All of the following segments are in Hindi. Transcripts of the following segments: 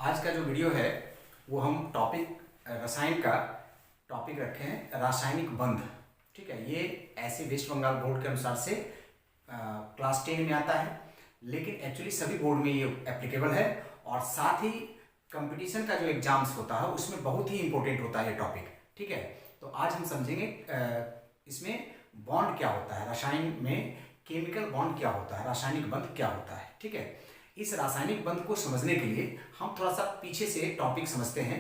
आज का जो वीडियो है वो हम टॉपिक रसायन का टॉपिक रखे हैं, रासायनिक बंध। ठीक है, ये ऐसे वेस्ट बंगाल बोर्ड के अनुसार से क्लास 10 में आता है, लेकिन एक्चुअली सभी बोर्ड में ये एप्लीकेबल है और साथ ही कंपटीशन का जो एग्जाम्स होता है उसमें बहुत ही इंपॉर्टेंट होता है ये टॉपिक। ठीक है, तो आज हम समझेंगे इसमें बॉन्ड क्या होता है, रसायन में केमिकल बॉन्ड क्या होता है, रासायनिक बंध क्या होता है। ठीक है, इस रासायनिक बंध को समझने के लिए हम थोड़ा सा पीछे से टॉपिक समझते हैं,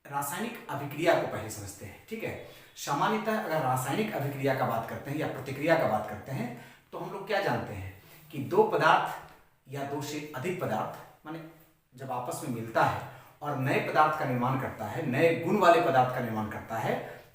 रासायनिक अभिक्रिया को पहले समझते हैं। ठीक है, सामान्यतः अगर रासायनिक अभिक्रिया का बात करते हैं या प्रतिक्रिया का बात करते हैं तो हम लोग क्या जानते हैं कि दो पदार्थ या दो से अधिक पदार्थ माने जब आपस में मिलता है और नए पदार्थ का निर्माण करता है, नए गुण वाले पदार्थ का निर्माण करता है,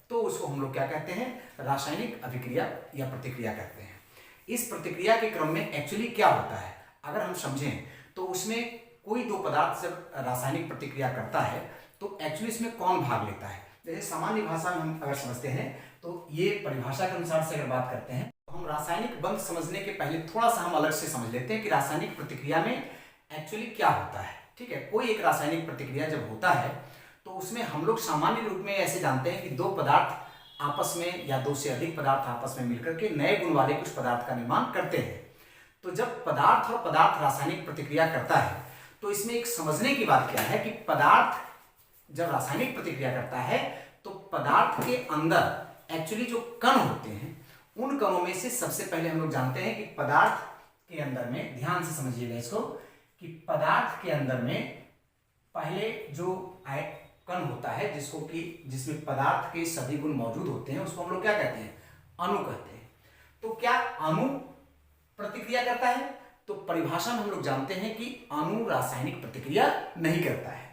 तो उसको हम लोग क्या कहते हैं, रासायनिक अभिक्रिया या प्रतिक्रिया कहते हैं। इस प्रतिक्रिया के क्रम में एक्चुअली क्या होता है अगर हम समझें तो उसमें कोई दो पदार्थ जब रासायनिक प्रतिक्रिया करता है तो एक्चुअली इसमें कौन भाग लेता है। जैसे सामान्य भाषा में हम अगर समझते हैं तो ये परिभाषा के अनुसार से अगर बात करते हैं तो हम रासायनिक बंध समझने के पहले थोड़ा सा हम अलग से समझ लेते हैं कि रासायनिक प्रतिक्रिया में एक्चुअली क्या होता है। ठीक है, कोई एक रासायनिक प्रतिक्रिया जब होता है तो उसमें हम लोग सामान्य रूप में ऐसे जानते हैं कि दो पदार्थ आपस में या दो से अधिक पदार्थ आपस में मिलकर के नए गुण वाले कुछ पदार्थ का निर्माण करते हैं। तो जब पदार्थ और पदार्थ रासायनिक प्रतिक्रिया करता है तो इसमें एक समझने की बात क्या है कि पदार्थ जब रासायनिक प्रतिक्रिया करता है तो पदार्थ के अंदर एक्चुअली जो कण होते हैं उन कणों में से सबसे पहले हम लोग जानते हैं कि पदार्थ के अंदर में, ध्यान से समझिएगा इसको, कि पदार्थ के अंदर में पहले जो कण होता है जिसमें पदार्थ के सभी गुण मौजूद होते हैं उसको हम लोग क्या कहते हैं, अणु कहते हैं। तो क्या अणु प्रतिक्रिया करता है? तो परिभाषा में हम लोग जानते हैं कि अणु रासायनिक प्रतिक्रिया नहीं करता है।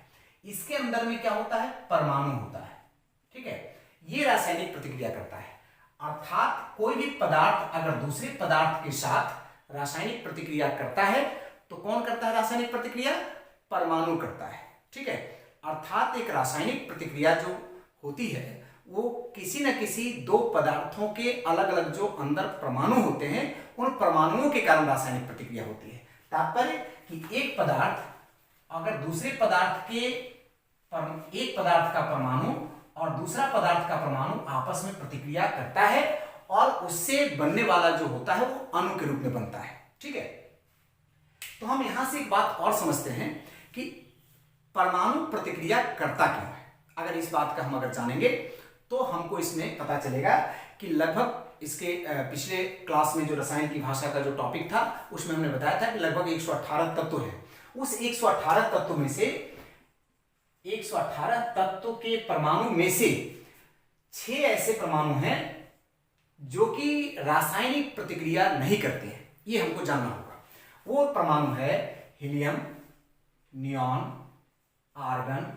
इसके अंदर में क्या होता है, परमाणु होता है। ठीक है, ये रासायनिक प्रतिक्रिया करता है। अर्थात कोई भी पदार्थ अगर दूसरे पदार्थ के साथ रासायनिक प्रतिक्रिया करता है तो कौन करता है रासायनिक प्रतिक्रिया, परमाणु करता है। ठीक है, अर्थात एक रासायनिक प्रतिक्रिया जो होती है वो किसी न किसी दो पदार्थों के अलग अलग जो अंदर परमाणु होते हैं उन परमाणुओं के कारण रासायनिक प्रतिक्रिया होती है। तात्पर्य कि एक पदार्थ अगर दूसरे पदार्थ के एक पदार्थ का परमाणु और दूसरा पदार्थ का परमाणु आपस में प्रतिक्रिया करता है और उससे बनने वाला जो होता है वो अणु के रूप में बनता है। ठीक है, तो हम यहां से एक बात और समझते हैं कि परमाणु प्रतिक्रिया करता क्यों है। अगर इस बात का हम अगर जानेंगे तो हमको इसमें पता चलेगा कि लगभग इसके पिछले क्लास में जो रसायन की भाषा का जो टॉपिक था उसमें हमने बताया था कि लगभग 118 तत्व हैं। उस 118 तत्व में से 118 तत्व के परमाणु में से 6 ऐसे परमाणु हैं जो कि रासायनिक प्रतिक्रिया नहीं करते हैं। ये हमको जानना होगा। वो परमाणु है हीलियम, नियॉन, आर्गन,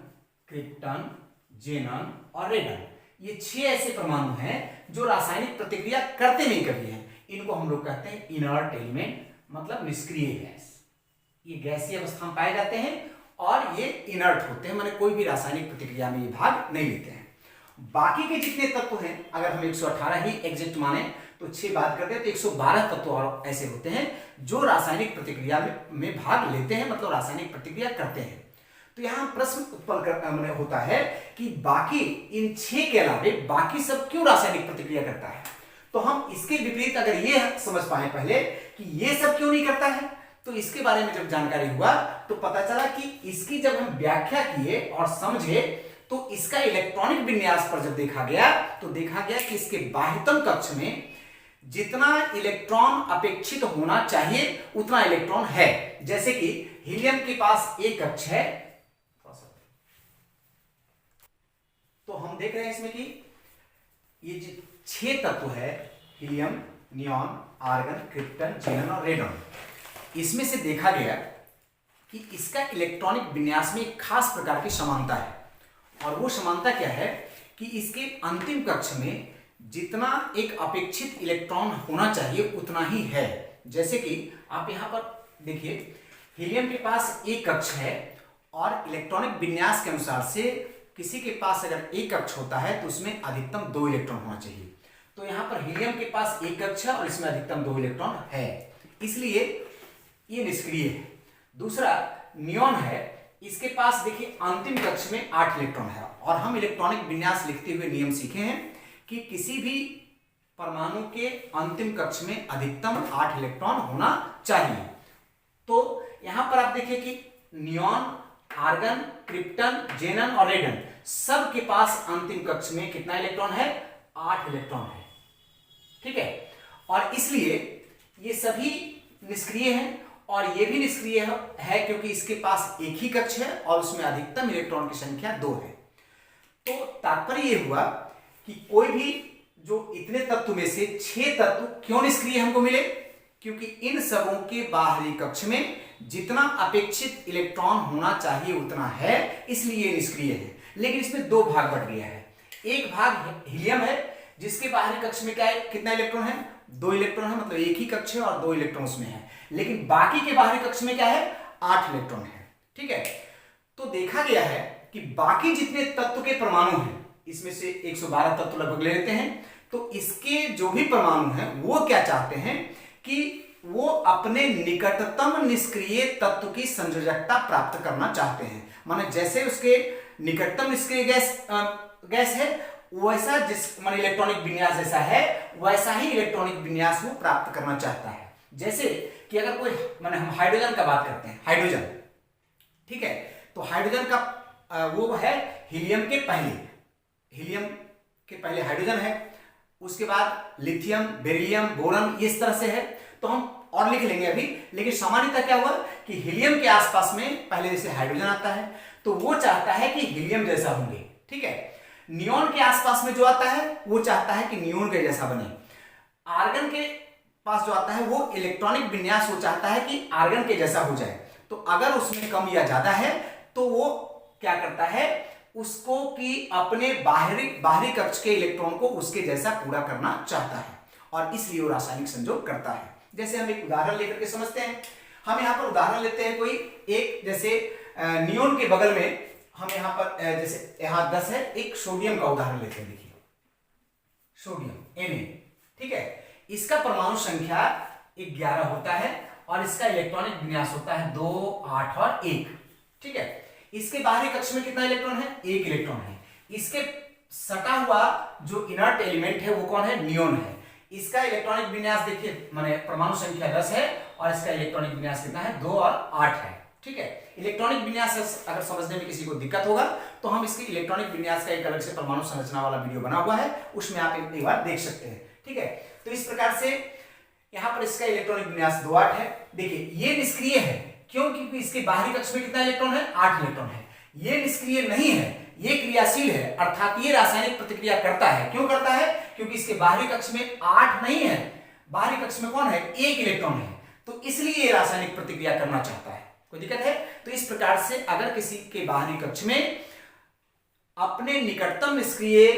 क्रिप्टन, जेनन और रेडन। ये 6 ऐसे परमाणु हैं जो रासायनिक प्रतिक्रिया करते नहीं कभी हैं। इनको हम लोग कहते हैं इनर्ट एलिमेंट, मतलब निष्क्रिय गैस। ये गैसीय अवस्था में पाए जाते हैं और ये इनर्ट होते हैं, माने कोई भी रासायनिक प्रतिक्रिया में ये भाग नहीं लेते हैं। बाकी के जितने तत्व हैं, अगर हम 118 ही एग्जैक्ट माने तो 6 बात करते हैं तो 112 तत्व और ऐसे होते हैं जो रासायनिक प्रतिक्रिया में भाग लेते हैं, मतलब रासायनिक प्रतिक्रिया करते हैं। तो यहां प्रश्न उत्पन्न होता है कि बाकी इन 6 के अलावे बाकी सब क्यों रासायनिक प्रतिक्रिया करता है। तो हम इसके विपरीत अगर ये समझ पाए पहले कि ये सब क्यों नहीं करता है तो इसके बारे में जब जानकारी हुआ तो पता चला कि इसकी जब हम व्याख्या किए और समझे तो इसका इलेक्ट्रॉनिक विन्यास पर जब देखा गया तो देखा गया कि इसके बाह्यतम कक्ष में जितना इलेक्ट्रॉन अपेक्षित होना चाहिए उतना इलेक्ट्रॉन है। जैसे कि हीलियम के पास एक कक्ष है, तो हम देख रहे हैं इसमें कि ये जो 6 तत्व है हीलियम, नियॉन, आर्गन, क्रिप्टन, जेनन और रेडन, इसमें से देखा गया कि इसका इलेक्ट्रॉनिक विन्यास में एक खास प्रकार की समानता है। और वो समानता क्या है कि इसके अंतिम कक्ष में जितना एक अपेक्षित इलेक्ट्रॉन होना चाहिए उतना ही है। जैसे कि आप यहां पर देखिए, हीलियम के पास एक कक्ष है और इलेक्ट्रॉनिक विन्यास के अनुसार से किसी के पास अगर एक कक्ष होता है तो उसमें अधिकतम 2 इलेक्ट्रॉन होना चाहिए। तो यहां पर हीलियम के पास एक कक्ष है और इसमें अधिकतम 2 इलेक्ट्रॉन है, इसलिए ये निष्क्रिय है। दूसरा नियॉन है, इसके पास देखिए अंतिम कक्ष में 8 इलेक्ट्रॉन है, और हम इलेक्ट्रॉनिक विन्यास लिखते हुए नियम सीखे हैं कि किसी भी परमाणु के अंतिम कक्ष में अधिकतम 8 इलेक्ट्रॉन होना चाहिए। तो यहां पर आप देखिए कि नियॉन, आर्गन, क्रिप्टन, जेनन और रेडन सब के पास अंतिम कक्ष में कितना इलेक्ट्रॉन है? 8 इलेक्ट्रॉन है। ठीक है, और इसलिए ये सभी निष्क्रिय हैं, और ये भी निष्क्रिय है क्योंकि इसके पास एक ही कक्ष है और उसमें अधिकतम इलेक्ट्रॉन की संख्या 2 है। तो तात्पर्य ये हुआ कि कोई भी जो इतने तत्व में से 6 तत्व क्यों निष्क्रिय हमको मिले? क्योंकि इन सबों के बाहरी कक्ष में जितना अपेक्षित इलेक्ट्रॉन होना चाहिए उतना है, इसलिए निष्क्रिय है। लेकिन इसमें 2 भाग बट गया है। एक भाग हीलियम है जिसके बाहरी कक्ष में क्या है, कितना इलेक्ट्रॉन है? 2 इलेक्ट्रॉन है, मतलब एक ही कक्ष है और 2 इलेक्ट्रॉन उसमें है। लेकिन बाकी के बाहरी कक्ष में क्या है? 8 इलेक्ट्रॉन है। ठीक है, तो देखा गया है कि बाकी जितने तत्व के परमाणु हैं, इसमें से 112 तत्व लगभग ले लेते हैं, तो इसके जो भी परमाणु हैं वो क्या चाहते हैं कि वो अपने निकटतम निष्क्रिय तत्व की संयोजकता प्राप्त करना चाहते हैं। माने जैसे उसके निकटतम निष्क्रिय गैस है वैसा, जिस माने इलेक्ट्रॉनिक विन्यास जैसा है वैसा ही इलेक्ट्रॉनिक विन्यास वो प्राप्त करना चाहता है। जैसे कि अगर कोई माने हम हाइड्रोजन का बात करते हैं, हाइड्रोजन, ठीक है, तो हाइड्रोजन का वो है हीलियम के पहले हाइड्रोजन है, उसके बाद लिथियम, बेरिलियम, बोरन, इस तरह से है। तो हम और लिख लेंगे अभी, लेकिन सामान्यतः क्या हुआ कि हीलियम के आसपास में पहले जैसे हाइड्रोजन आता है तो वो चाहता है कि हीलियम जैसा होंगे। ठीक है, नियॉन के आसपास में जो आता है वो चाहता है कि नियॉन के जैसा बने। आर्गन के पास जो आता है वो इलेक्ट्रॉनिक विन्यास वो चाहता है कि आर्गन के जैसा हो जाए। तो अगर उसमें कम या ज्यादा है तो वो क्या करता है, उसको कि अपने बाहरी कक्ष के इलेक्ट्रॉन को उसके जैसा पूरा करना चाहता है, और इसलिए वो रासायनिक संयोग करता है। जैसे हम एक उदाहरण लेकर के समझते हैं। हम यहाँ पर उदाहरण लेते हैं कोई एक, जैसे नियॉन के बगल में हम यहाँ पर जैसे यहाँ 10 है, एक सोडियम का उदाहरण लेते हैं। देखिए सोडियम Na, ठीक है, इसका परमाणु संख्या 11 होता है और इसका इलेक्ट्रॉनिक विन्यास होता है 2, 8 और 1। ठीक है, इसके बाहरी कक्ष में कितना इलेक्ट्रॉन है? 1 इलेक्ट्रॉन है। इसके सटा हुआ जो इनर्ट एलिमेंट है वो कौन है? नियॉन है। इसका इलेक्ट्रॉनिक विन्यास देखिए, माने परमाणु संख्या 10 है और इसका इलेक्ट्रॉनिक विन्यास कितना है? 2 और 8 है। ठीक है, इलेक्ट्रॉनिक विन्यास अगर समझने में किसी को दिक्कत होगा तो हम इसके इलेक्ट्रॉनिक विन्यास का एक अलग से परमाणु संरचना वाला वीडियो बना हुआ है, उसमें आप एक बार देख सकते हैं। ठीक है, तो इस प्रकार से यहां पर इसका इलेक्ट्रॉनिक विन्यास 2, 8 है। देखिए ये निष्क्रिय है, क्यों? क्योंकि इसके बाहरी कक्ष में कितना इलेक्ट्रॉन है? 8 इलेक्ट्रॉन है। ये निष्क्रिय नहीं है, ये क्रियाशील है, अर्थात ये रासायनिक प्रतिक्रिया करता है। क्यों करता है? क्योंकि इसके बाहरी कक्ष में 8 नहीं है, बाहरी कक्ष में कौन है? 1 इलेक्ट्रॉन है, तो इसलिए ये रासायनिक प्रतिक्रिया करना चाहता है। कोई दिक्कत है? तो इस प्रकार से अगर किसी के बाहरी कक्ष में अपने निकटतम निष्क्रिय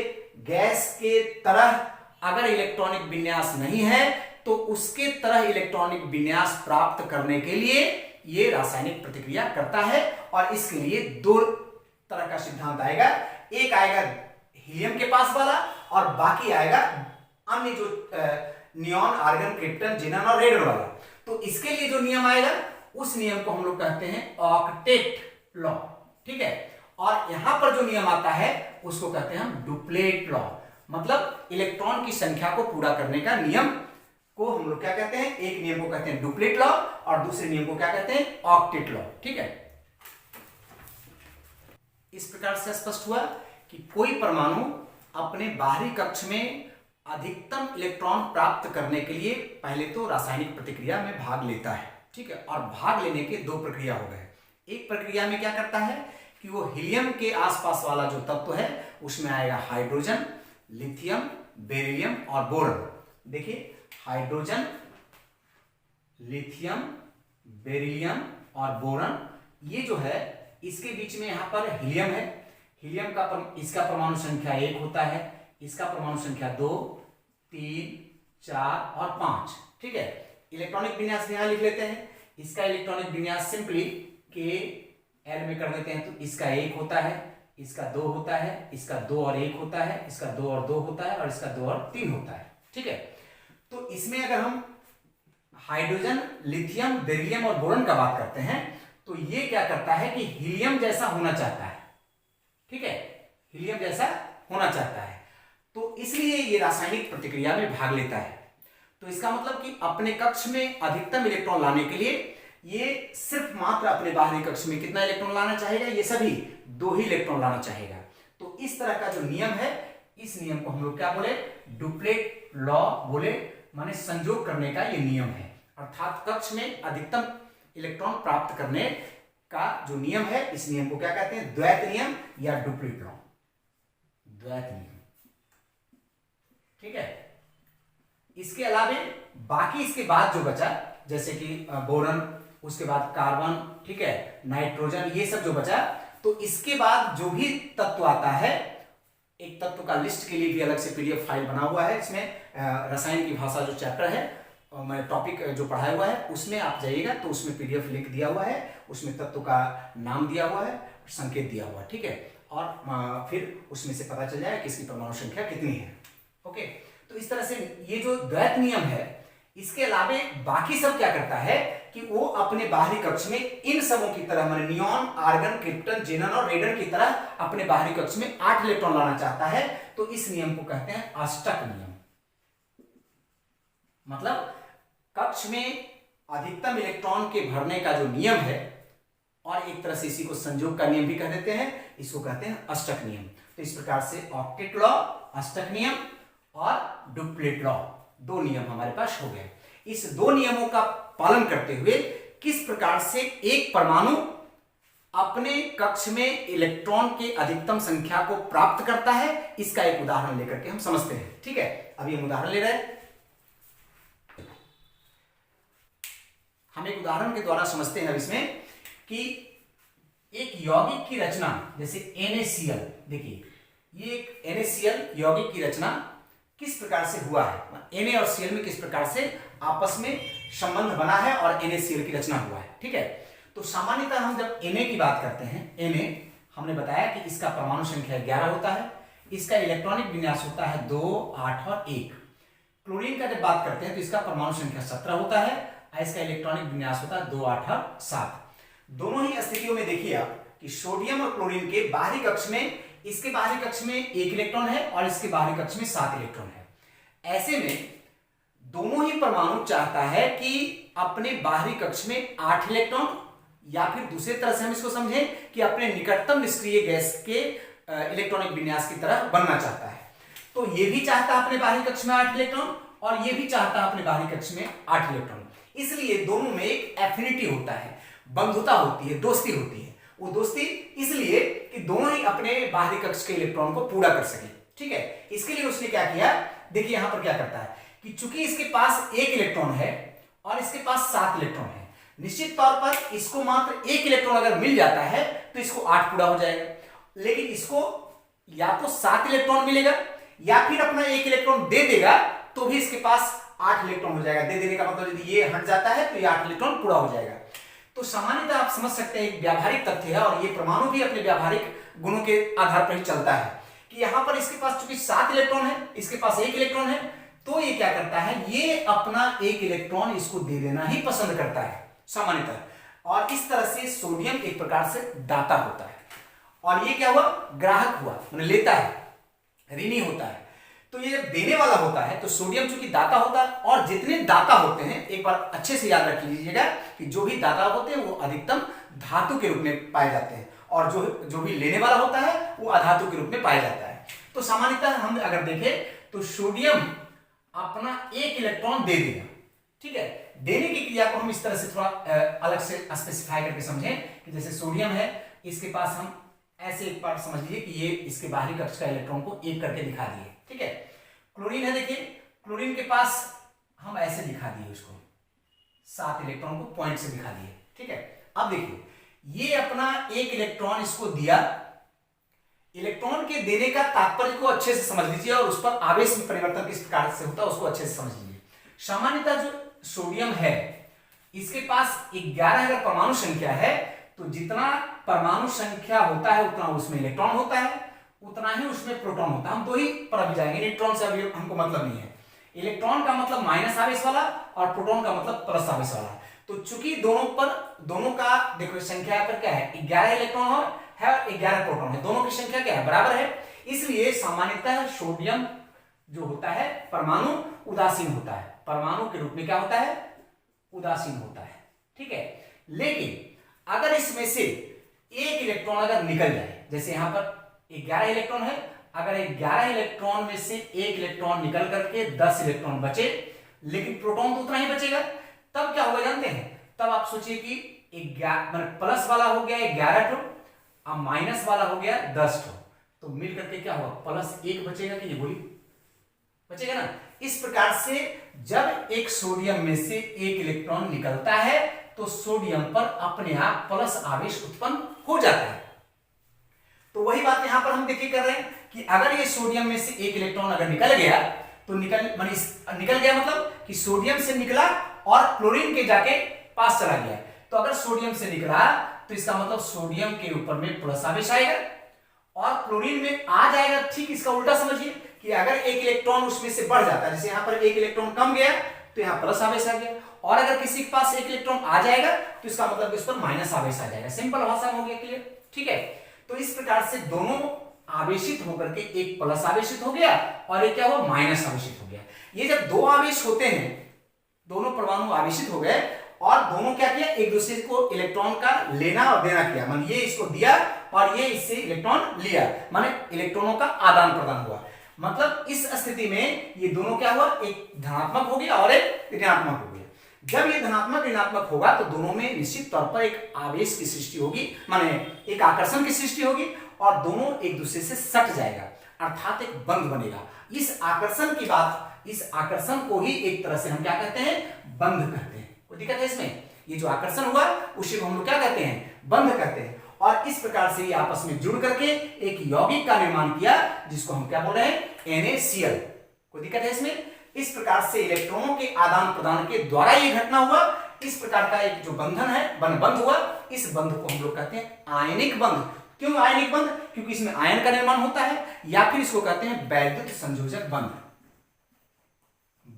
गैस के तरह अगर इलेक्ट्रॉनिक विन्यास नहीं है तो उसके तरह इलेक्ट्रॉनिक विन्यास प्राप्त करने के लिए ये रासायनिक प्रतिक्रिया करता है, और इसके लिए 2 तरह का सिद्धांत आएगा। एक आएगा हीलियम के पास वाला और बाकी आएगा अन्य जो नियॉन, आर्गन, क्रिप्टन, जेनन और रेडन वाला। तो इसके लिए जो नियम आएगा उस नियम को हम लोग कहते हैं ऑक्टेट लॉ। ठीक है, और यहां पर जो नियम आता है उसको कहते हैं हम डुप्लेट लॉ, मतलब इलेक्ट्रॉन की संख्या को पूरा करने का नियम को हम लोग क्या कहते हैं? एक नियम को कहते हैं डुप्लेट लॉ और दूसरे नियम को क्या कहते हैं? Octet law. ठीक है, इस प्रकार से स्पष्ट हुआ कि कोई परमाणु अपने बाहरी कक्ष में अधिकतम इलेक्ट्रॉन प्राप्त करने के लिए पहले तो रासायनिक प्रतिक्रिया में भाग लेता है। ठीक है, और भाग लेने के 2 प्रक्रिया हो गए। एक प्रक्रिया में क्या करता है कि वो हीलियम के आसपास वाला जो तत्व है उसमें आएगा हाइड्रोजन, लिथियम, बेरिलियम और बोरन। देखिए हाइड्रोजन, लिथियम, बेरिलियम और बोरन, ये जो है इसके बीच में यहां पर हीलियम है। हीलियम का इसका परमाणु संख्या 1 होता है, इसका परमाणु संख्या 2, 3, 4 और 5। ठीक है, इलेक्ट्रॉनिक विन्यास यहां लिख लेते हैं। इसका इलेक्ट्रॉनिक विन्यास सिंपली KL में कर देते हैं, तो इसका 1 होता है, इसका 2 होता है, इसका 2 और 1 होता है, इसका 2 और 2 होता है और इसका 2 और 3 होता है। ठीक है, तो इसमें अगर हम हाइड्रोजन, लिथियम, बेरिलियम और बोरन का बात करते हैं तो ये क्या करता है कि हीलियम जैसा होना चाहता है, ठीक है, हीलियम जैसा होना चाहता है, तो इसलिए ये रासायनिक प्रतिक्रिया में भाग लेता है। तो इसका मतलब कि अपने कक्ष में अधिकतम इलेक्ट्रॉन लाने के लिए ये सिर्फ मात्र अपने बाहरी कक्ष में कितना इलेक्ट्रॉन लाना चाहेगा, ये सभी 2 ही इलेक्ट्रॉन लाना चाहेगा। तो इस तरह का जो नियम है, इस नियम को हम लोग क्या बोले, डुप्लेट लॉ बोले, माने संयोग करने का ये नियम है। अर्थात कक्ष में अधिकतम इलेक्ट्रॉन प्राप्त करने का जो नियम है, इस नियम को क्या कहते हैं, द्वैत नियम या डुप्लेट लॉ, द्वैत नियम, ठीक है। इसके अलावे बाकी इसके बाद जो बचा, जैसे कि बोरन, उसके बाद कार्बन, ठीक है, नाइट्रोजन, ये सब जो बचा, तो इसके बाद जो भी तत्व आता है, एक तत्व का लिस्ट के लिए भी अलग से पीडीएफ फाइल बना हुआ है। इसमें रसायन की भाषा जो चैप्टर है, मैं टॉपिक जो पढ़ाया हुआ है, उसमें आप जाइएगा तो उसमें पीडीएफ लिंक दिया हुआ है, उसमें तत्व का नाम दिया हुआ है, संकेत दिया हुआ है, ठीक है, और फिर उसमें से पता चल जाएगा कि इसकी परमाणु संख्या कितनी है। ओके, तो इस तरह से ये जो द्वैत नियम है, इसके अलावे बाकी सब क्या करता है कि वो अपने बाहरी कक्ष में इन सबों की तरह, माने नियॉन, आर्गन, क्रिप्टन, जेनन और रेडन की तरह अपने बाहरी कक्ष में 8 इलेक्ट्रॉन लाना चाहता है। तो इस नियम को कहते हैं अष्टक नियम। मतलब कक्ष में अधिकतम इलेक्ट्रॉन के भरने का जो नियम है, और एक तरह से इसी को संयोग का नियम भी कह देते हैं, इसको कहते हैं अष्टक नियम। तो इस प्रकार से ऑक्टेट लॉ, अष्टक नियम और डुप्लेट लॉ, 2 नियम हमारे पास हो गए। इस 2 नियमों का पालन करते हुए किस प्रकार से एक परमाणु अपने कक्ष में इलेक्ट्रॉन के अधिकतम संख्या को प्राप्त करता है, इसका एक उदाहरण लेकर के हम समझते हैं, ठीक है। अभी हम उदाहरण ले रहे हैं, हम एक उदाहरण के द्वारा समझते हैं इसमें कि एक यौगिक की रचना, जैसे NaCl, देखिए ये एक NaCl यौगिक की रचना किस प्रकार से हुआ है, Na और Cl में किस प्रकार से आपस में संबंध बना है और NaCl की रचना हुआ है, ठीक है। तो सामान्यतः हम जब Na की बात करते हैं, Na हमने बताया कि इसका परमाणु संख्या 11 होता है, इसका इलेक्ट्रॉनिक विन्यास होता है 2, 8 और 1। क्लोरीन का जब बात करते हैं तो इसका परमाणु संख्या 17 होता है, इसका इलेक्ट्रॉनिक विन्यास होता है 2, 8 और 7। दोनों ही स्थितियों में देखिए आप कि सोडियम और क्लोरीन के बाहरी कक्ष में, इसके बाहरी कक्ष में 1 इलेक्ट्रॉन है और इसके बाहरी कक्ष में 7 इलेक्ट्रॉन है। ऐसे में दोनों ही परमाणु चाहता है कि अपने बाहरी कक्ष में 8 इलेक्ट्रॉन, या फिर दूसरी तरह से हम इसको समझें कि अपने निकटतम निष्क्रिय गैस के इलेक्ट्रॉनिक विन्यास की तरह बनना चाहता है। तो ये भी चाहता है अपने बाहरी कक्ष में 8 इलेक्ट्रॉन, और ये भी चाहता है अपने बाहरी कक्ष में 8 इलेक्ट्रॉन। इसलिए दोनों में एक एफिनिटी होता है, बंधुता होती है, दोस्ती होती है। वो दोस्ती इसलिए कि दोनों ही अपने बाहरी कक्ष के इलेक्ट्रॉन को पूरा कर सके, ठीक है। इसके लिए उसने क्या किया, देखिए यहां पर क्या करता है कि चूंकि इसके पास 1 इलेक्ट्रॉन है और इसके पास 7 इलेक्ट्रॉन है, निश्चित तौर पर इसको मात्र 1 इलेक्ट्रॉन अगर मिल जाता है तो इसको 8 पूरा हो जाएगा। लेकिन इसको या तो 7 इलेक्ट्रॉन मिलेगा, या फिर अपना 1 इलेक्ट्रॉन दे देगा तो भी इसके पास 8 इलेक्ट्रॉन हो जाएगा। दे देने का मतलब यदि ये हट जाता है तो ये 8 इलेक्ट्रॉन पूरा हो जाएगा। तो सामान्यतः आप समझ सकते हैं एक व्यावहारिक तथ्य है, और ये परमाणु भी अपने व्यावहारिक गुणों के आधार पर ही चलता है कि यहां पर इसके पास चूंकि 7 इलेक्ट्रॉन है, इसके पास 1 इलेक्ट्रॉन है, तो ये क्या करता है, ये अपना 1 इलेक्ट्रॉन इसको दे देना ही पसंद करता है सामान्यतः। और इस तरह से सोडियम एक प्रकार से दाता होता है, और ये क्या हुआ, ग्राहक हुआ, मतलब लेता है, ऋणी होता है। तो ये जब देने वाला होता है तो सोडियम चूंकि दाता होता है, और जितने दाता होते हैं, एक बार अच्छे से याद रख लीजिएगा कि जो भी दाता होते हैं वो अधिकतम धातु के रूप में पाए जाते हैं, और जो भी लेने वाला होता है वो अधातु के रूप में पाया जाता है। तो सामान्यतः हम अगर देखें तो सोडियम अपना 1 इलेक्ट्रॉन दे देगा, ठीक है। देने की क्रिया को हम इस तरह से थोड़ा अलग से स्पेसिफाई करके समझें कि जैसे सोडियम है, इसके पास हम ऐसे एक बार समझ लीजिए कि ये इसके बाहरी कक्ष का इलेक्ट्रॉन को 1 करके दिखा दिए, ठीक है। क्लोरीन है, देखिए क्लोरीन के पास हम ऐसे दिखा दिए, उसको 7 इलेक्ट्रॉन को पॉइंट से दिखा दिए, ठीक है। अब देखिए ये अपना 1 इलेक्ट्रॉन इसको दिया। इलेक्ट्रॉन के देने का तात्पर्य को अच्छे से समझ लीजिए, और उस पर आवेश में परिवर्तन किस प्रकार से होता है उसको अच्छे से समझ लीजिए। सामान्यतः जो सोडियम है, इसके पास 11 अगर परमाणु संख्या है, तो जितना परमाणु संख्या होता है उतना उसमें इलेक्ट्रॉन होता है, उतना ही उसमें प्रोटॉन होता है। हम 2 ही पर अभी जाएंगे, न्यूट्रॉन से अभी हमको मतलब नहीं है। इलेक्ट्रॉन का मतलब माइनस आवेश वाला और प्रोटॉन का मतलब प्लस आवेश वाला। तो चूंकि दोनों का देखो संख्या यहाँ पर क्या है, 11 इलेक्ट्रॉन है और 11 प्रोटॉन है, दोनों की संख्या क्या है, बराबर है। इसलिए सामान्यतः सोडियम जो होता है परमाणु उदासीन होता है, परमाणु के रूप में क्या होता है, उदासीन होता है, ठीक है। लेकिन अगर इसमें से एक इलेक्ट्रॉन अगर निकल जाए, जैसे यहां पर 11 इलेक्ट्रॉन है, अगर 11 इलेक्ट्रॉन में से एक इलेक्ट्रॉन निकल करके 10 इलेक्ट्रॉन बचे, लेकिन प्रोटॉन तो उतना ही बचेगा, तब क्या होगा जानते हैं, तब आप सोचिए कि प्लस वाला हो गया 11 ठो और माइनस वाला हो गया 10 ठो, तो मिल करके क्या होगा, प्लस 1 बचेगा कि नहीं, बोलिए बचेगा ना। इस प्रकार से जब एक सोडियम में से एक इलेक्ट्रॉन निकलता है तो सोडियम पर अपने आप प्लस आवेश उत्पन्न हो जाता है। तो वही बात यहां पर हम देखिए कर रहे हैं कि अगर ये सोडियम में से एक इलेक्ट्रॉन अगर निकल गया तो निकल गया मतलब कि सोडियम से निकला और क्लोरीन के जाके पास चला गया। तो अगर सोडियम से निकला तो इसका मतलब सोडियम के ऊपर में प्लस आवेश आएगा और क्लोरीन में आ जाएगा। ठीक इसका उल्टा समझिए कि अगर एक इलेक्ट्रॉन उसमें से बढ़ जाता है, जैसे यहां पर एक इलेक्ट्रॉन कम गया तो यहां प्लस आवेश आ गया, और अगर किसी के पास एक इलेक्ट्रॉन आ जाएगा तो इसका मतलब उस पर माइनस आवेश आ जाएगा। सिंपल भाषा में हो गया, क्लियर, ठीक है। तो इस प्रकार से दोनों आवेशित होकर के एक प्लस आवेशित हो गया और एक क्या हुआ, माइनस आवेशित हो गया। ये जब दो आवेश होते हैं, दोनों परमाणु आवेशित हो गए और दोनों क्या किया, एक दूसरे को इलेक्ट्रॉन का लेना और देना किया, माने ये इसको दिया और ये इससे इलेक्ट्रॉन लिया, माने इलेक्ट्रॉनों का आदान प्रदान हुआ। मतलब इस स्थिति में ये दोनों क्या हुआ, एक धनात्मक हो गया और एक ऋणात्मक हो गया। जब ये धनात्मक ऋणात्मक होगा तो दोनों में निश्चित तौर पर एक आवेश की सृष्टि होगी, माने एक आकर्षण की सृष्टि होगी और दोनों एक दूसरे से सट जाएगा, अर्थात एक बंध बनेगा। इस आकर्षण की बात, इस आकर्षण को ही एक तरह से हम क्या कहते हैं, बंध कहते हैं। कोई दिक्कत है इसमें, ये जो आकर्षण हुआ उसी को हम लोग क्या कहते हैं, बंध कहते हैं। और इस प्रकार से ये आपस में जुड़ करके एक यौगिक का निर्माण किया जिसको हम क्या बोल रहे हैं, NaCl। कोई दिक्कत है इसमें। इस प्रकार से इलेक्ट्रॉनों के आदान प्रदान के द्वारा ये घटना हुआ। इस प्रकार का एक जो बंधन है, बंध हुआ, इस बंध को हम लोग कहते हैं आयनिक बंध। क्यों आयनिक बंध, क्योंकि इसमें आयन का निर्माण होता है, या फिर इसको कहते हैं वैद्युत संयोजक बंध।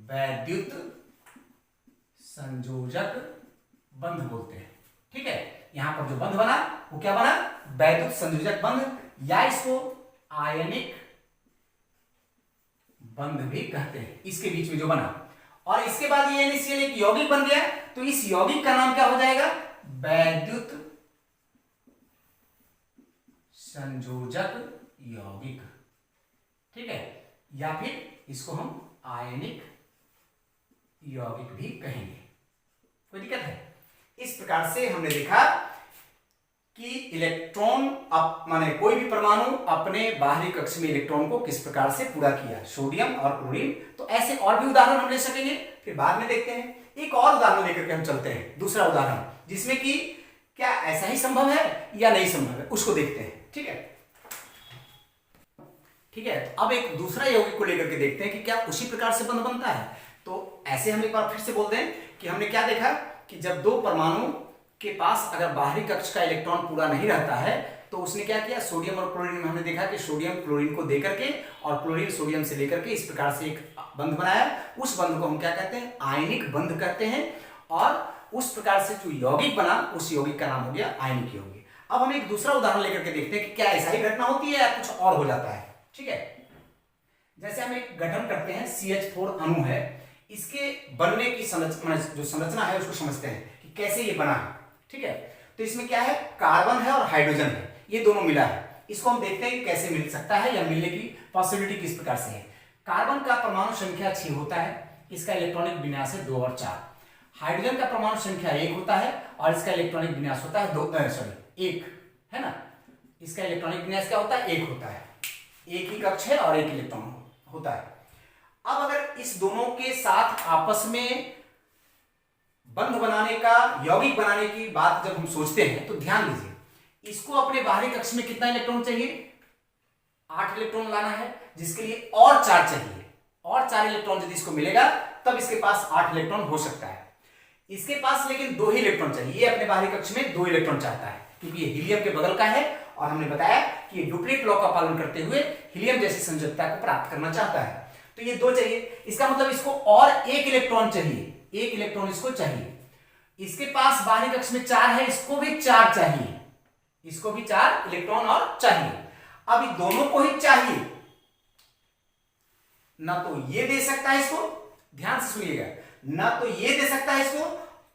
वैद्युत संयोजक बंध बोलते हैं, ठीक है। यहां पर जो बंध बना वो क्या बना, वैद्युत संयोजक बंध, या इसको आयनिक बंध भी कहते हैं, इसके बीच में जो बना। और इसके बाद ये NaCl एक यौगिक बन गया, तो इस यौगिक का नाम क्या हो जाएगा, वैद्युत संयोजक यौगिक, ठीक है। या फिर इसको हम आयनिक यौगिक भी कहेंगे। कोई दिक्कत है। इस प्रकार से हमने देखा कि इलेक्ट्रॉन माने कोई भी परमाणु अपने बाहरी कक्ष में इलेक्ट्रॉन को किस प्रकार से पूरा किया, सोडियम और क्लोरीन। तो ऐसे और भी उदाहरण हम ले सकेंगे, फिर बाद में देखते हैं। एक और उदाहरण लेकर के हम चलते हैं, दूसरा उदाहरण, जिसमें कि क्या ऐसा ही संभव है या नहीं संभव है, उसको देखते हैं, ठीक है। ठीक है, तो अब एक दूसरा यौगिक को लेकर के देखते हैं कि क्या उसी प्रकार से बंध बनता है। तो ऐसे हम एक बार फिर से बोल दें कि हमने क्या देखा कि जब दो परमाणु के पास अगर बाहरी कक्ष का इलेक्ट्रॉन पूरा नहीं रहता है तो उसने क्या किया, सोडियम और क्लोरीन में हमने देखा कि सोडियम क्लोरीन को देकर के और क्लोरीन सोडियम से लेकर के इस प्रकार से एक बंध बनाया। उस बंध को हम क्या कहते हैं, आयनिक बंध कहते हैं। और उस प्रकार से जो यौगिक बना उस यौगिक का नाम हो गया आयनिक यौगिक। अब हम एक दूसरा उदाहरण लेकर के देखते हैं कि क्या ऐसा ही घटना होती है या कुछ और हो जाता है, ठीक है। जैसे हम एक गठन करते हैं, CH4 अणु है, इसके बनने की जो संरचना है उसको समझते हैं कि कैसे ये बना है, ठीक है। तो इसमें क्या है, कार्बन है और हाइड्रोजन है, ये दोनों मिला है। इसको हम देखते हैं कि कैसे मिल सकता है या मिलने की पॉसिबिलिटी किस प्रकार से है। कार्बन का परमाणु संख्या 6 होता है, इसका इलेक्ट्रॉनिक विन्यास है 2 और 4। हाइड्रोजन का परमाणु संख्या 1 होता है और इसका इलेक्ट्रॉनिक विन्यास होता है 1, है ना। इसका इलेक्ट्रॉनिक विन्यास क्या होता है, 1 होता है, एक ही कक्ष है और 1 इलेक्ट्रॉन होता है। अब अगर इस दोनों के साथ आपस में बंध बनाने का, यौगिक बनाने की बात जब हम सोचते हैं तो ध्यान दीजिए, इसको अपने बाहरी कक्ष में कितना इलेक्ट्रॉन चाहिए, 8 इलेक्ट्रॉन लाना है, जिसके लिए और 4 चाहिए। और 4 इलेक्ट्रॉन यदि इसको मिलेगा तब इसके पास 8 इलेक्ट्रॉन हो सकता है। इसके पास लेकिन 2 ही इलेक्ट्रॉन चाहिए, ये अपने बाहरी कक्ष में 2 इलेक्ट्रॉन चाहता है क्योंकि ये हीलियम के बगल का है और हमने बताया कि ये डुप्लेट लॉ का पालन करते हुए हीलियम जैसी संयोजकता को प्राप्त करना चाहता है। तो ये 2 चाहिए, इसका मतलब इसको और 1 इलेक्ट्रॉन चाहिए, 1 इलेक्ट्रॉन इसको चाहिए। इसके पास बाहरी कक्ष में 4 है, इसको भी 4 चाहिए, इसको भी 4 इलेक्ट्रॉन और चाहिए। अब इन दोनों को ही चाहिए, ना तो ये दे सकता है इसको, ध्यान से सुनिएगा, ना तो ये दे सकता है इसको,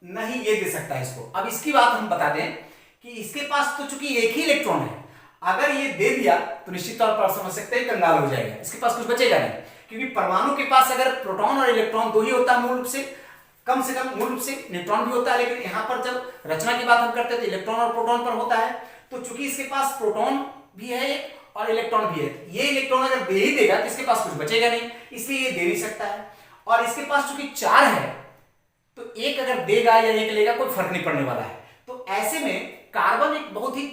ना ही ये दे सकता है इसको। अब इसकी बात हम बता दें कि इसके पास तो चूंकि एक ही इलेक्ट्रॉन है, अगर ये दे दिया तो निश्चित तौर पर समझ सकते हैं कंगाल हो जाएगा, इसके पास कुछ बचेगा नहीं, क्योंकि परमाणु के पास अगर प्रोटॉन और इलेक्ट्रॉन दो ही होता है मूल रूप से, कम से कम मूल रूप से न्यूट्रॉन भी होता है, लेकिन यहां पर जब रचना की बात हम करते हैं तो इलेक्ट्रॉन और प्रोटॉन पर होता है। तो चूंकि इसके पास प्रोटॉन भी है और इलेक्ट्रॉन भी है, ये इलेक्ट्रॉन अगर दे ही देगा तो इसके पास कुछ बचेगा नहीं, इसलिए ये दे नहीं सकता है। और इसके पास चूंकि 4 है तो एक अगर देगा या एक लेगा कोई फर्क नहीं पड़ने वाला है। तो ऐसे में कार्बन एक बहुत ही,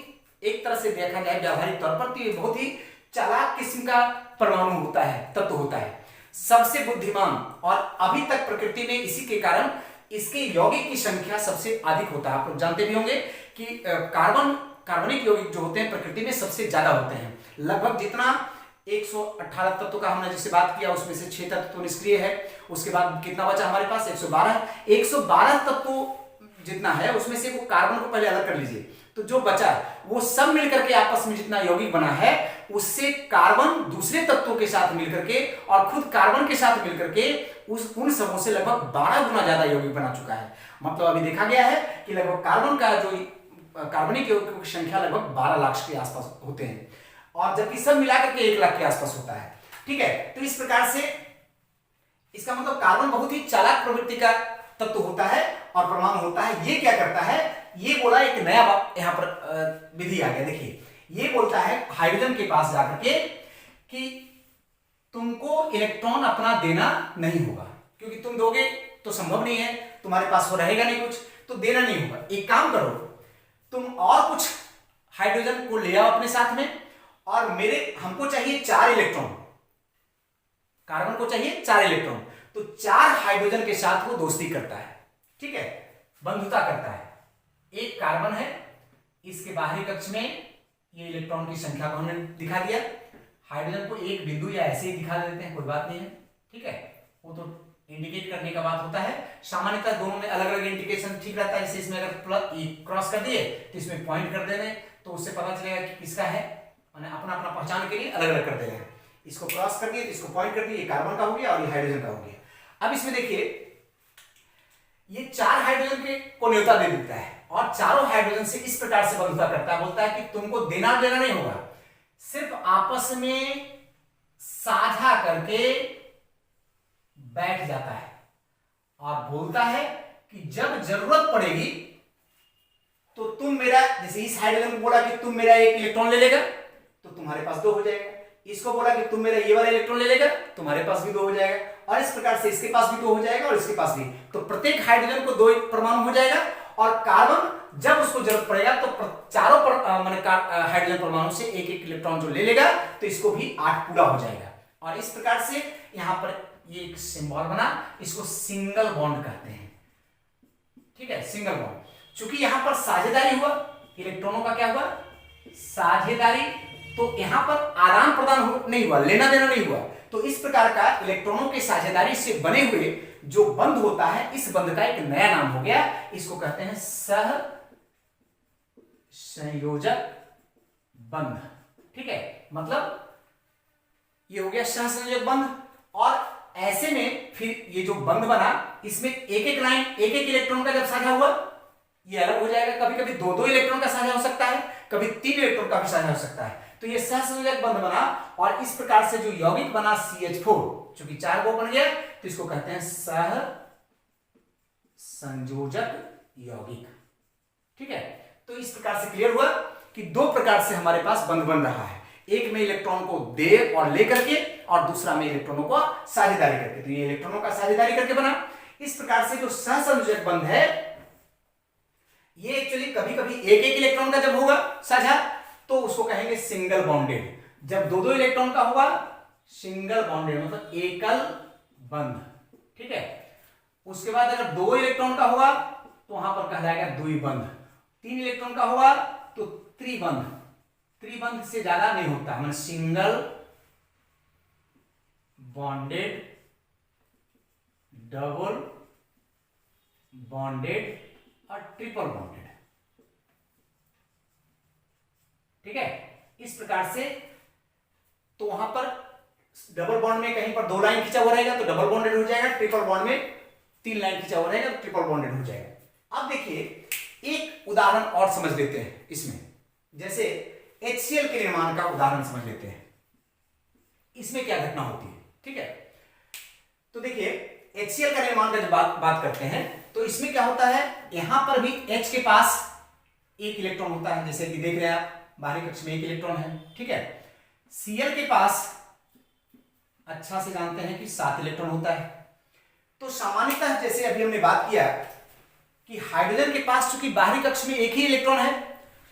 एक तरह से देखा जाए व्यावहारिक तौर पर, तो ये बहुत ही चालाक किस्म का परमाणु होता है, तत्व होता है, सबसे बुद्धिमान, और अभी तक प्रकृति में इसी के कारण इसके यौगिक की संख्या सबसे अधिक होता है। आप लोग जानते भी होंगे कि कार्बनिक यौगिक जो होते हैं प्रकृति में सबसे ज्यादा होते हैं, लगभग जितना 118 तत्व का हमने जिससे बात किया उसमें से 6 तत्व तो निष्क्रिय है, उसके बाद कितना बचा हमारे पास 112 तत्व जितना है उसमें से वो कार्बन को पहले अलग कर लीजिए, तो जो बचा वो सब मिलकर के आपस में जितना यौगिक बना है उससे कार्बन दूसरे तत्वों के साथ मिलकर के और खुद कार्बन के साथ मिलकर के उन सबों से लगभग 12 गुना ज्यादा यौगिक बना चुका है। मतलब अभी देखा गया है कि लगभग कार्बन का जो कार्बनिक यौगिकों की संख्या लगभग 12 लाख के आसपास होते हैं, और जबकि सब मिलाकर के 1 लाख के आसपास होता है। ठीक है, तो इस प्रकार से इसका मतलब कार्बन बहुत ही चालाक प्रवृत्ति का तत्व होता है और परमाणु होता है। ये क्या करता है, ये बोला एक नया यहां पर विधि आ गया। देखिए ये बोलता है हाइड्रोजन के पास जाकर के कि तुमको इलेक्ट्रॉन अपना देना नहीं होगा, क्योंकि तुम दोगे तो संभव नहीं है, तुम्हारे पास वो रहेगा नहीं कुछ, तो देना नहीं होगा। एक काम करो, तुम और कुछ हाइड्रोजन को ले आओ अपने साथ में, और हमको चाहिए 4 इलेक्ट्रॉन, कार्बन को चाहिए 4 इलेक्ट्रॉन, तो 4 हाइड्रोजन के साथ वो दोस्ती करता है। ठीक है, बंधुता करता है। एक कार्बन है, इसके बाहरी कक्ष में ये इलेक्ट्रॉन की संख्या को हमने दिखा दिया, हाइड्रोजन को एक बिंदु या ऐसे ही दिखा देते हैं, कोई बात नहीं है। ठीक है, वो तो इंडिकेट करने का बात होता है, सामान्यतः दोनों में अलग अलग इंडिकेशन ठीक रहता है। जैसे इसमें अगर प्लस क्रॉस कर दिए तो इसमें पॉइंट कर देने, तो उससे पता चलेगा कि किसका है, मैंने अपना अपना पहचान के लिए अलग अलग कर देना है। इसको क्रॉस कर दिए तो इसको पॉइंट कर दिए, ये कार्बन का हो गया और ये हाइड्रोजन का हो गया। अब इसमें देखिए ये 4 हाइड्रोजन के को न्योता दे देता है और चारों हाइड्रोजन से इस प्रकार से बंधुता करता है, बोलता है कि तुमको देना देना नहीं होगा, सिर्फ आपस में साझा करके बैठ जाता है और बोलता है कि जब जरूरत पड़ेगी तो तुम मेरा, जैसे इस हाइड्रोजन को बोला कि तुम मेरा 1 इलेक्ट्रॉन ले लेगा तो तुम्हारे पास 2 हो जाएगा, इसको बोला कि तुम मेरा ये वाला इलेक्ट्रॉन ले लेगा तुम्हारे पास भी 2 हो जाएगा, और इस प्रकार से इसके पास भी 2 हो जाएगा और इसके पास भी। तो प्रत्येक हाइड्रोजन को 2 परमाणु हो जाएगा, और कार्बन जब उसको जरूरत पड़ेगा तो चारों हाइड्रोजन परमाणु से 1-1 इलेक्ट्रॉन जो ले लेगा तो इसको भी 8 पूरा हो जाएगा। और इस प्रकार से यहां पर ये एक सिंबल बना, इसको सिंगल बॉन्ड कहते हैं। ठीक है, सिंगल बॉन्ड। चूंकि यहां पर साझेदारी हुआ, इलेक्ट्रॉनों का क्या हुआ, साझेदारी, तो यहां पर आदान प्रदान नहीं हुआ, लेना देना नहीं हुआ। तो इस प्रकार का इलेक्ट्रॉनों की साझेदारी से बने हुए जो बंध होता है, इस बंध का एक नया नाम हो गया, इसको कहते हैं सह संयोजक बंध। ठीक है, मतलब ये हो गया सह संयोजक बंध। और ऐसे में फिर ये जो बंध बना, इसमें एक-एक लाइन, एक-एक इलेक्ट्रॉन का जब साझा हुआ ये अलग हो जाएगा, कभी कभी 2-2 इलेक्ट्रॉन का साझा हो सकता है, कभी 3 इलेक्ट्रॉन का भी साझा हो सकता है। तो ये सहसंयोजक बंध बना, और इस प्रकार से जो यौगिक बना CH4, चूंकि 4 बन गया तो इसको कहते हैं सह संयोजक यौगिक। ठीक है, तो इस प्रकार से क्लियर हुआ कि 2 प्रकार से हमारे पास बंध बन रहा है, एक में इलेक्ट्रॉन को दे और ले करके, और दूसरा में इलेक्ट्रॉनों को साझेदारी करके। तो ये इलेक्ट्रॉनों का साझेदारी करके बना। इस प्रकार से जो सहसंयोजक बंध है ये एक्चुअली कभी कभी एक-एक इलेक्ट्रॉन का जब होगा साझा तो उसको कहेंगे सिंगल बॉन्डेड, जब 2-2 इलेक्ट्रॉन का होगा सिंगल बॉन्डेड, मतलब एकल बंध। ठीक है, उसके बाद अगर 2 इलेक्ट्रॉन का होगा तो वहां पर कहलाएगा द्विबंध, 3 इलेक्ट्रॉन का होगा तो त्रिबंध, त्रिबंध से ज्यादा नहीं होता, मतलब सिंगल बॉन्डेड, डबल बॉन्डेड और ट्रिपल बॉन्डेड। ठीक है, इस प्रकार से तो वहां पर डबल बॉन्ड में कहीं पर 2 लाइन खींचा हुआ रहेगा तो डबल बॉन्डेड हो जाएगा, ट्रिपल बॉन्ड में 3 लाइन खींचा हुआ रहेगा तो ट्रिपल बॉन्डेड हो जाएगा। अब देखिए एक उदाहरण और समझ लेते हैं इसमें, जैसे HCl के निर्माण का उदाहरण समझ लेते हैं, इसमें क्या घटना होती है। ठीक है, तो देखिए HCl का निर्माण का जब बात करते हैं तो इसमें क्या होता है, यहां पर भी H के पास एक इलेक्ट्रॉन होता है, जैसे कि देख रहे हैं आप बाहरी कक्ष में एक इलेक्ट्रॉन है। ठीक है, Cl के पास अच्छा से जानते हैं कि 7 इलेक्ट्रॉन होता है। तो सामान्यतः जैसे अभी हमने बात किया कि हाइड्रोजन के पास चूंकि बाहरी कक्ष में एक ही इलेक्ट्रॉन है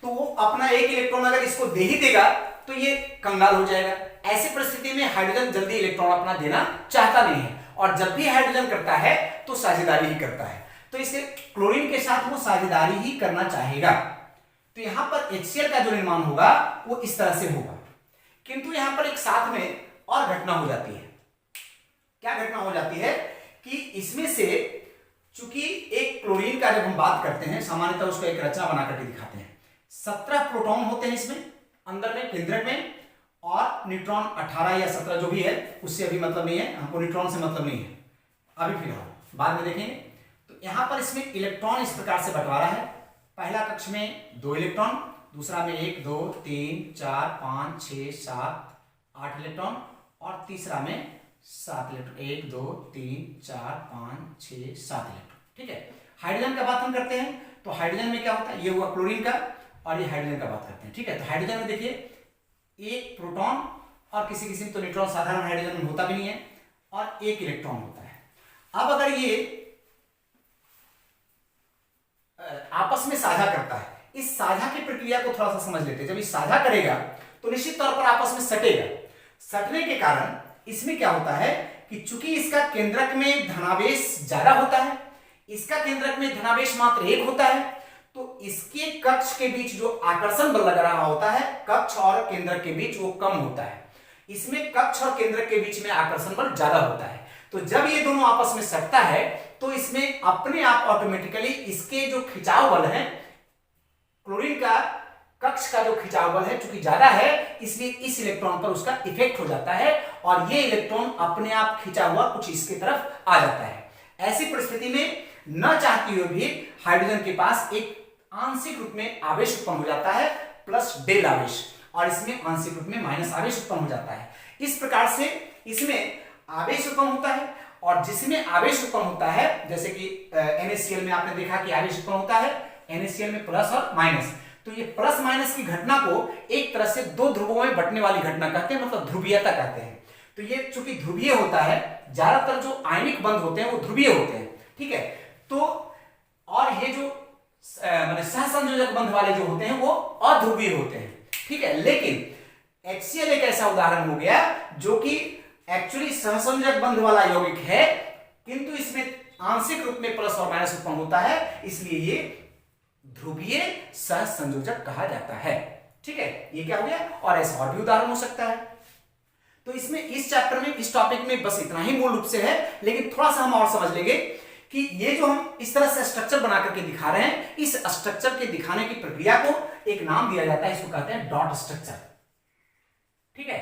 तो वो अपना एक इलेक्ट्रॉन अगर इसको दे ही देगा तो ये कंगाल हो जाएगा। ऐसी परिस्थिति में हाइड्रोजन जल्दी इलेक्ट्रॉन अपना देना चाहता नहीं है, और जब भी हाइड्रोजन करता है तो साझेदारी ही करता है, तो इसे क्लोरीन के साथ वो साझेदारी ही करना चाहेगा। तो यहां पर HCl का जो निर्माण होगा वो इस तरह से होगा, किंतु यहां पर एक साथ में और घटना हो जाती है। क्या घटना हो जाती है कि इसमें से चूंकि एक क्लोरीन का जब हम बात करते हैं सामान्यतः उसको एक रचना बना करके दिखाते हैं, 17 प्रोटॉन होते हैं इसमें अंदर में केंद्रक में, और न्यूट्रॉन 18 या 17 जो भी है उससे अभी मतलब नहीं है, हमको न्यूट्रॉन से मतलब नहीं है अभी फिलहाल, बाद में देखेंगे। तो यहां पर इसमें इलेक्ट्रॉन इस प्रकार से बंटवारा है, पहला कक्ष में 2 इलेक्ट्रॉन, दूसरा में 1 2 3 4 5 6 7 8 इलेक्ट्रॉन, और तीसरा में 7 इलेक्ट्रॉन, 1 2 3 4 5 6 7 इलेक्ट्रॉन। ठीक है, हाइड्रोजन का बात हम करते हैं तो हाइड्रोजन में क्या होता है, ये हुआ क्लोरीन का, और ये हाइड्रोजन का बात करते हैं। ठीक है, तो हाइड्रोजन में देखिए एक प्रोटॉन और किसी किसी में तो न्यूट्रॉन साधारण हाइड्रोजन में होता भी नहीं है, और एक इलेक्ट्रॉन होता है। अब अगर ये आपस में साझा करता है, इस साझा की प्रक्रिया को थोड़ा सा समझ लेते हैं। जब ये साझा करेगा तो निश्चित तौर पर आपस में सटेगा, सटने के कारण इसमें क्या होता है कि चूंकि इसका केंद्रक में धनावेश ज्यादा होता है, इसका केंद्रक में धनावेश मात्र 1 होता है, तो इसके कक्ष के बीच जो आकर्षण बल लग रहा होता है कक्ष और केंद्रक के बीच वो कम होता है, इसमें कक्ष और केंद्रक के बीच में आकर्षण बल ज्यादा होता है। तो जब ये दोनों आपस में सटता है तो इसमें अपने आप ऑटोमेटिकली इसके जो खिंचाव बल है, क्लोरीन का कक्ष का जो खिंचाव बल है चूंकि ज्यादा है, इसलिए इस इलेक्ट्रॉन पर उसका इफेक्ट हो जाता है और ये इलेक्ट्रॉन अपने आप खिंचा हुआ कुछ इसके तरफ आ जाता है। ऐसी परिस्थिति में न चाहते हुए भी हाइड्रोजन के पास एक आंशिक रूप में आवेश उत्पन्न हो जाता है प्लस डेल आवेश, और इसमें आंशिक रूप में माइनस आवेश उत्पन्न हो जाता है। इस प्रकार से इसमें आवेश उत्पन्न होता है, और जिसमें आवेश उत्पन्न होता है जैसे कि NaCl में आपने देखा कि आवेश उत्पन्न होता है NaCl में प्लस और माइनस, तो ये प्लस माइनस की घटना को एक तरह से 2 ध्रुवों में बंटने वाली घटना कहते हैं, मतलब ध्रुवीयता कहते हैं। तो ये चूंकि ध्रुवीय होता है, ज्यादातर जो आयनिक बंध होते हैं वो ध्रुवीय होते हैं। ठीक है, तो और ये जो माने सहसंयोजक बंध वाले जो होते हैं वो अध्रुवीय होते हैं। ठीक है, लेकिन HCl एक ऐसा उदाहरण हो गया जो कि एक्चुअली सहसंयोजक बंध वाला यौगिक है, किंतु इसमें आंशिक रूप में प्लस और माइनस उत्पन्न होता है, इसलिए ये ध्रुवीय सहसंयोजक कहा जाता है। ठीक है, ये क्या हो गया, और ऐसा और भी उदाहरण हो सकता है। तो इसमें इस चैप्टर में इस टॉपिक में बस इतना ही मूल रूप से है, लेकिन थोड़ा सा हम और समझ लेंगे कि ये जो हम इस तरह से स्ट्रक्चर बना करके दिखा रहे हैं, इस स्ट्रक्चर के दिखाने की प्रक्रिया को एक नाम दिया जाता है, इसको कहते हैं डॉट स्ट्रक्चर। ठीक है,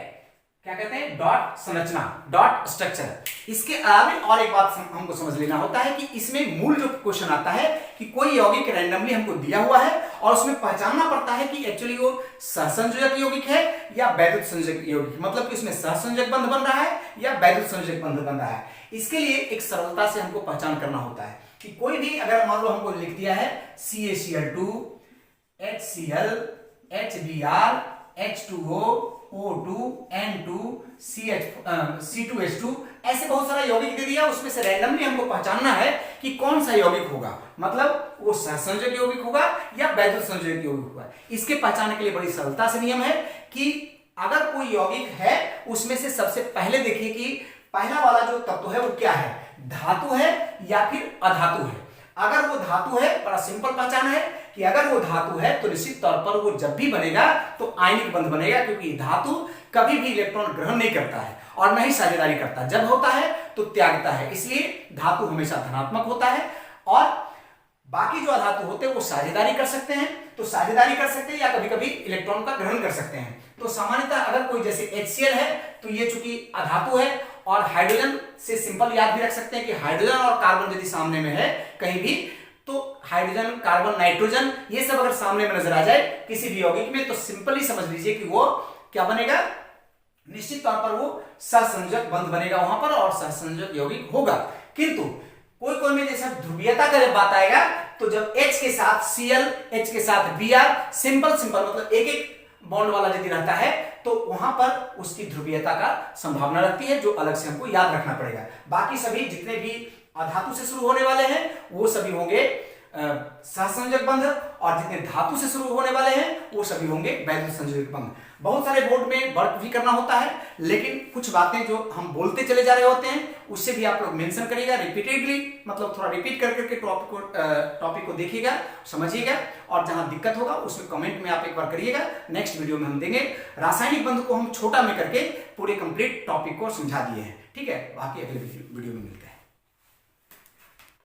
क्या कहते हैं, डॉट संरचना, डॉट स्ट्रक्चर। इसके अलावा और एक बात हमको समझ लेना होता है कि इसमें मूल जो क्वेश्चन आता है कि कोई यौगिक रैंडमली हमको दिया हुआ है और उसमें पहचानना पड़ता है कि एक्चुअली वो सहसंयोजक यौगिक है या वैद्युत संयोजक यौगिक, मतलब कि उसमें सहसंयोजक बंध बन रहा है या वैद्युत संयोजक बंध बन रहा है। इसके लिए एक सरलता से हमको पहचान करना होता है कि कोई भी अगर मान लो हमको लिख दिया है CaCl2 HCl HBr H2O O2 N2 C2H2 ऐसे बहुत सारा यौगिक दे दिया, उसमें से रैंडमली हमको पहचानना है कि कौन सा यौगिक होगा, मतलब वो सहसंयोजक यौगिक होगा या वैद्युत संयोजक यौगिक होगा। इसके पहचानने के लिए बड़ी सरलता से नियम है कि अगर कोई यौगिक है उसमें से सबसे पहले देखिए कि पहला वाला जो तत्व है वो क्या है, धातु है या फिर अधातु है। अगर वो धातु है, बड़ा सिंपल पहचान है कि अगर वो धातु है तो निश्चित तौर पर वो जब भी बनेगा तो आयनिक बंध बनेगा, क्योंकि धातु कभी भी इलेक्ट्रॉन ग्रहण नहीं करता है और न ही साझेदारी करता है, जब होता है तो त्यागता है, इसलिए धातु हमेशा धनात्मक होता है। और बाकी जो अधातु होते हैं वो साझेदारी कर सकते हैं, तो साझेदारी कर सकते हैं या कभी कभी इलेक्ट्रॉन का ग्रहण कर सकते हैं। तो सामान्यतः अगर कोई जैसे HCl है तो ये चूंकि अधातु है, और हाइड्रोजन से सिंपल याद भी रख सकते हैं कि हाइड्रोजन और कार्बन यदि सामने में है कहीं भी, तो हाइड्रोजन, कार्बन, नाइट्रोजन ये सब अगर सामने में नजर आ जाए किसी भी यौगिक में, तो सिंपली समझ लीजिए कि वो क्या बनेगा, निश्चित तौर पर वो सहसंयोजक बंध बनेगा वहां पर और सहसंयोजक यौगिक होगा। किंतु कोई कोई में जैसे ध्रुवीयता का जब बात आएगा तो जब H के साथ Cl, H के साथ Br, सिंपल मतलब एक एक बॉन्ड वाला यदि रहता है तो वहां पर उसकी ध्रुवीयता का संभावना रहती है, जो अलग से हमको याद रखना पड़ेगा। बाकी सभी जितने भी अधातु से शुरू होने वाले हैं वो सभी होंगे सहसंयोजक बंध, और जितने धातु से शुरू होने वाले हैं वो सभी होंगे वैद्युत संयोजक बंध। बहुत सारे बोर्ड में वर्क भी करना होता है, लेकिन कुछ बातें जो हम बोलते चले जा रहे होते हैं उससे भी आप लोग मेंशन करिएगा रिपीटेडली, मतलब थोड़ा रिपीट कर करके टॉपिक को देखिएगा, समझिएगा, और जहां दिक्कत होगा उसमें कमेंट में आप एक बार करिएगा। नेक्स्ट वीडियो में हम देंगे। रासायनिक बंध को हम छोटा में करके पूरे कंप्लीट टॉपिक को समझा दिए हैं, ठीक है। बाकी अगले वीडियो में मिलते हैं।